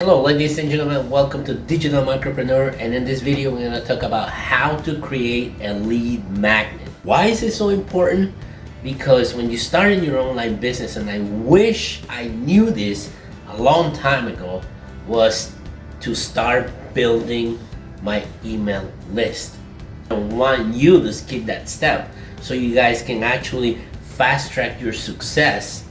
Hello ladies and gentlemen, welcome to Digital Marketpreneur, and in this video we're going to talk about how to create a lead magnet. Why is it so important? Because when you start in your online business, and I wish I knew this a long time ago, was to start building my email list. I want you to skip that step so you guys can actually fast track your success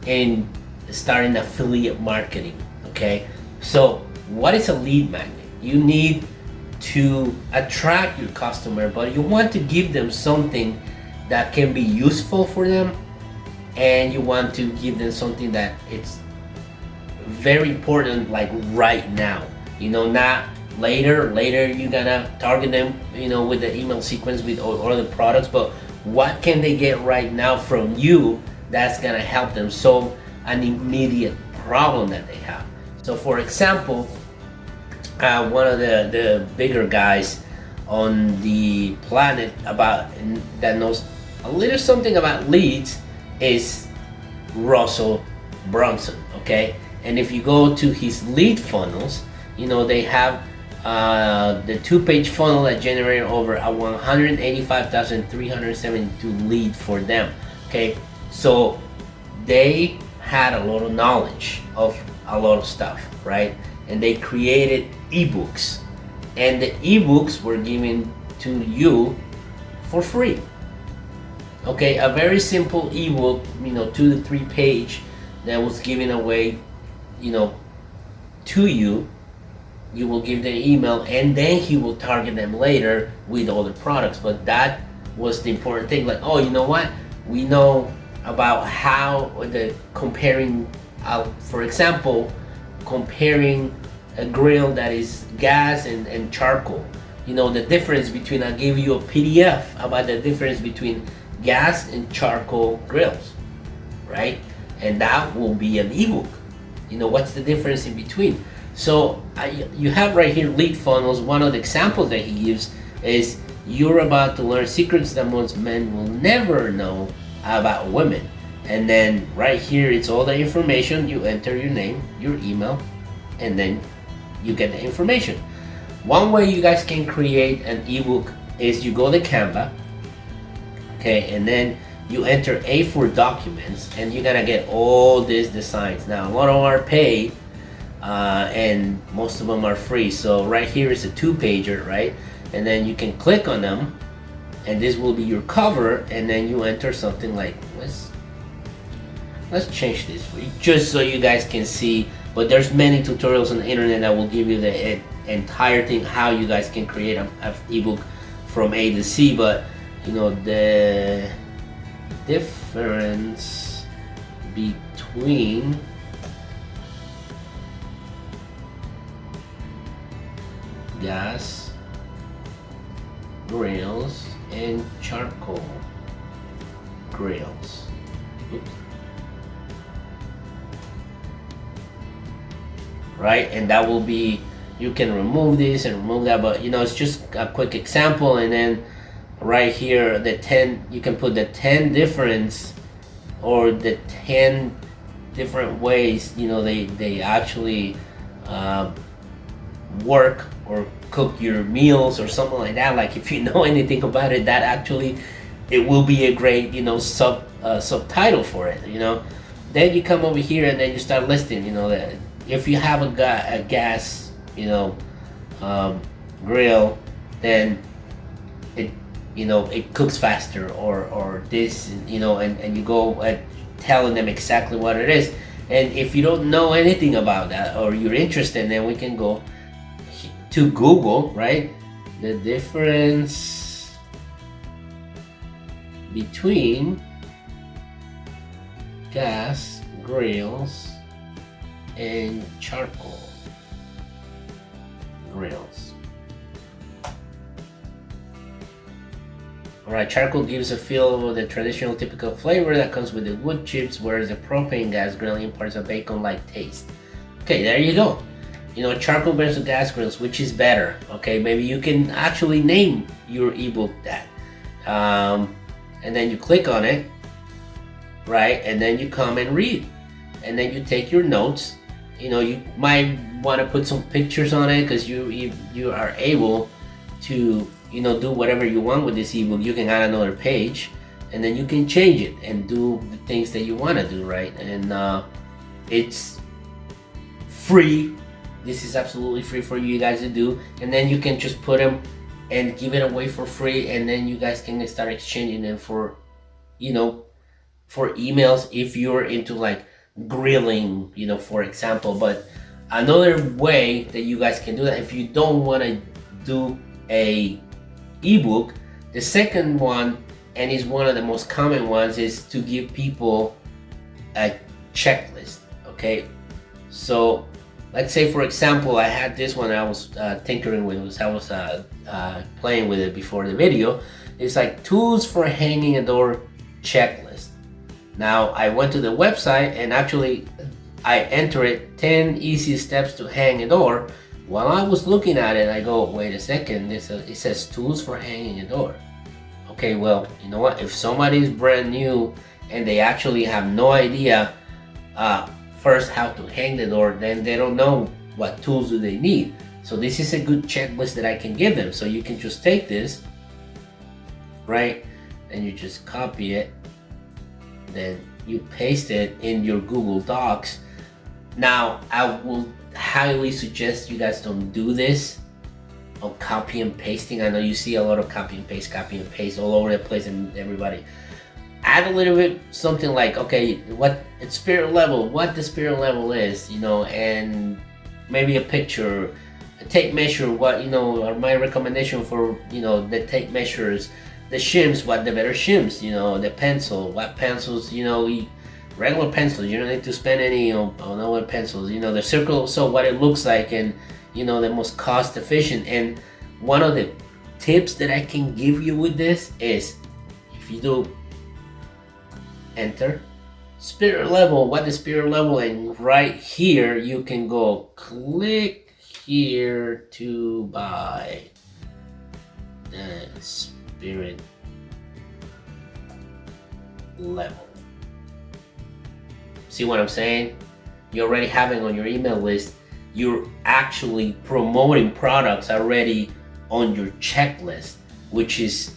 in starting affiliate marketing. Okay, so what is a lead magnet? You need to attract your customer, but you want to give them something that can be useful for them, and you want to give them something that it's very important, like right now, not later. You're gonna target them, with the email sequence with other products, but what can they get right now from you that's gonna help them solve an immediate problem that they have. So for example, one of the bigger guys on the planet that knows a little something about leads is Russell Brunson. Okay, and if you go to his lead funnels, they have the 2-page funnel that generated over 185,372 leads for them. Okay, so they had a lot of knowledge of a lot of stuff, right? And they created ebooks, and the ebooks were given to you for free. Okay, a very simple ebook, 2 to 3 page, that was given away, to you. You will give the email, and then he will target them later with other products. But that was the important thing. Like, oh, you know what? We know about how the comparing, for example, comparing a grill that is gas and charcoal. The difference between, I'll give you a PDF about the difference between gas and charcoal grills, right? And that will be an ebook. What's the difference in between? So you have right here lead funnels. One of the examples that he gives is, you're about to learn secrets that most men will never know about women. And then right here, it's all the information. You enter your name, your email, and then you get the information. One way you guys can create an ebook is you go to Canva, okay, and then you enter A4 documents, and you're gonna get all these designs. Now, a lot of them are paid, and most of them are free. So right here is a 2-pager, right? And then you can click on them, and this will be your cover, and then you enter something like, let's change this for you, just so you guys can see. But there's many tutorials on the internet that will give you the entire thing, how you guys can create an ebook from A to Z. But the difference between gas grills and charcoal grills. Oops. Right, and that will be, you can remove this and remove that, but it's just a quick example. And then right here, the 10, you can put the 10 difference, or the 10 different ways they actually work or cook your meals or something like that. Like, if you know anything about it, that actually, it will be a great subtitle for it. Then you come over here, and then you start listing, that if you have a gas grill, then it cooks faster, or this, and you go telling them exactly what it is. And if you don't know anything about that, or you're interested, then we can go to Google, right? The difference between gas grills and charcoal grills. Alright, charcoal gives a feel of the traditional typical flavor that comes with the wood chips, whereas the propane gas grill imparts a bacon-like taste. Okay, there you go. Charcoal versus gas grills, which is better? Okay, maybe you can actually name your ebook that. And then you click on it, right? And then you come and read. And then you take your notes. You might want to put some pictures on it, because you are able to, you know, do whatever you want with this ebook. You can add another page, and then you can change it and do the things that you want to do, right? And it's free. This is absolutely free for you guys to do, and then you can just put them and give it away for free, and then you guys can start exchanging them for, you know, for emails if you're into like grilling, you know, for example. But another way that you guys can do that, if you don't want to do a ebook, the second one, and is one of the most common ones, is to give people a checklist. Okay, so let's say, for example, I had this one I was tinkering with. I was playing with it before the video. It's like tools for hanging a door checklist. Now I went to the website and actually I entered 10 easy steps to hang a door. While I was looking at it, I go, wait a second, it says tools for hanging a door. Okay, well, you know what? If somebody is brand new and they actually have no idea first how to hang the door, then they don't know what tools do they need. So this is a good checklist that I can give them. So you can just take this, right, and you just copy it, then you paste it in your Google Docs. Now I will highly suggest you guys don't do this on copy and pasting. I know you see a lot of copy and paste all over the place, and everybody add a little bit something like, okay, what it's spirit level, what the spirit level is, you know, and maybe a picture, a tape measure, what, you know, or my recommendation for, you know, the tape measures, the shims, what the better shims, you know, the pencil, what pencils, you know, regular pencils, you don't need to spend any on other pencils, you know, the circle, so what it looks like, and, you know, the most cost efficient. And one of the tips that I can give you with this is, if you do enter spirit level, what the spirit level, and right here you can go click here to buy the spirit level. See what I'm saying? You already have it on your email list. You're actually promoting products already on your checklist, which is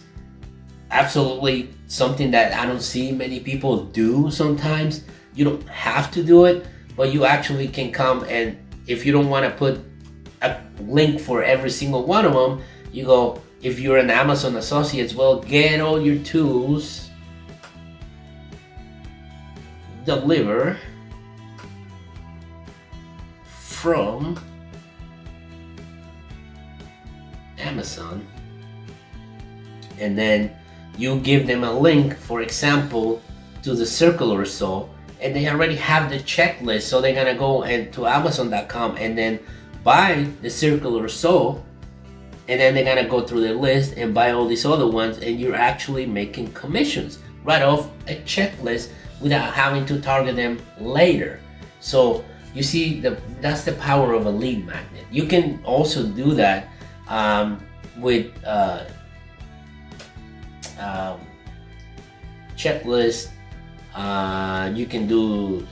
absolutely something that I don't see many people do sometimes. You don't have to do it, but you actually can come, and if you don't want to put a link for every single one of them, you go, if you're an Amazon associate, well, get all your tools deliver from Amazon, and then you give them a link, for example, to the circle or so, and they already have the checklist, so they're gonna go and to Amazon.com and then buy the circle or so, and then they're gonna go through the list and buy all these other ones, and you're actually making commissions right off a checklist without having to target them later. So you see, that's the power of a lead magnet. You can also do that with checklist. You can do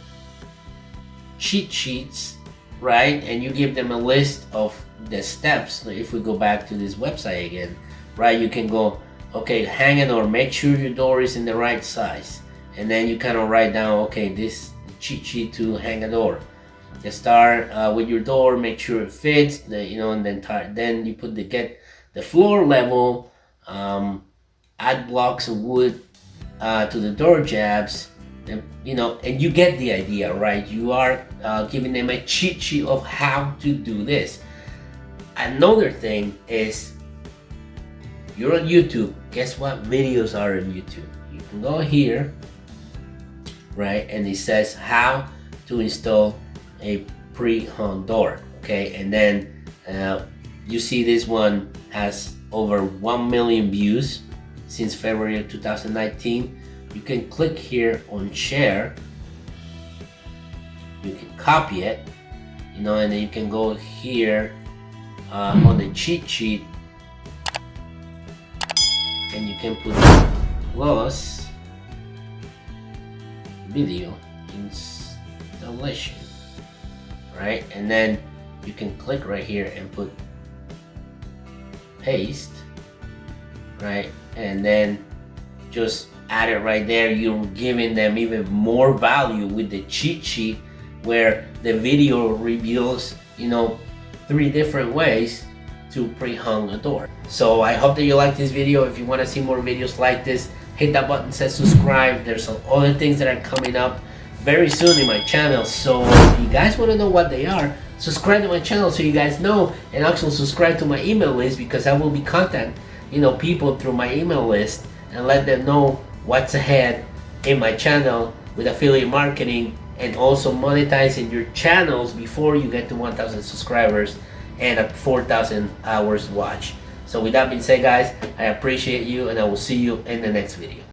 cheat sheets, right? And you give them a list of the steps. If we go back to this website again, right, you can go, okay, hang it, or make sure your door is in the right size, and then you kind of write down, okay, this cheat sheet to hang a door. You start with your door, make sure it fits, you know, and then you put get the floor level, add blocks of wood to the door jabs, and, you know, and you get the idea, right? You are giving them a cheat sheet of how to do this. Another thing is, you're on YouTube. Guess what videos are on YouTube? You can go here, right, and it says how to install a pre-hung door, okay? And then you see this one has over 1 million views since February of 2019. You can click here on share, you can copy it, you know, and then you can go here on the cheat sheet, and you can put plus video installation, right? And then you can click right here and put paste, right? And then just add it right there. You're giving them even more value with the cheat sheet, where the video reveals, 3 different ways to pre-hung a door. So I hope that you like this video. If you want to see more videos like this, hit that button that says subscribe. There's some other things that are coming up very soon in my channel, so if you guys want to know what they are, subscribe to my channel so you guys know, and also subscribe to my email list, because I will be contacting people through my email list and let them know what's ahead in my channel with affiliate marketing, and also monetizing your channels before you get to 1,000 subscribers and 4,000 hours watched. So with that being said, guys, I appreciate you, and I will see you in the next video.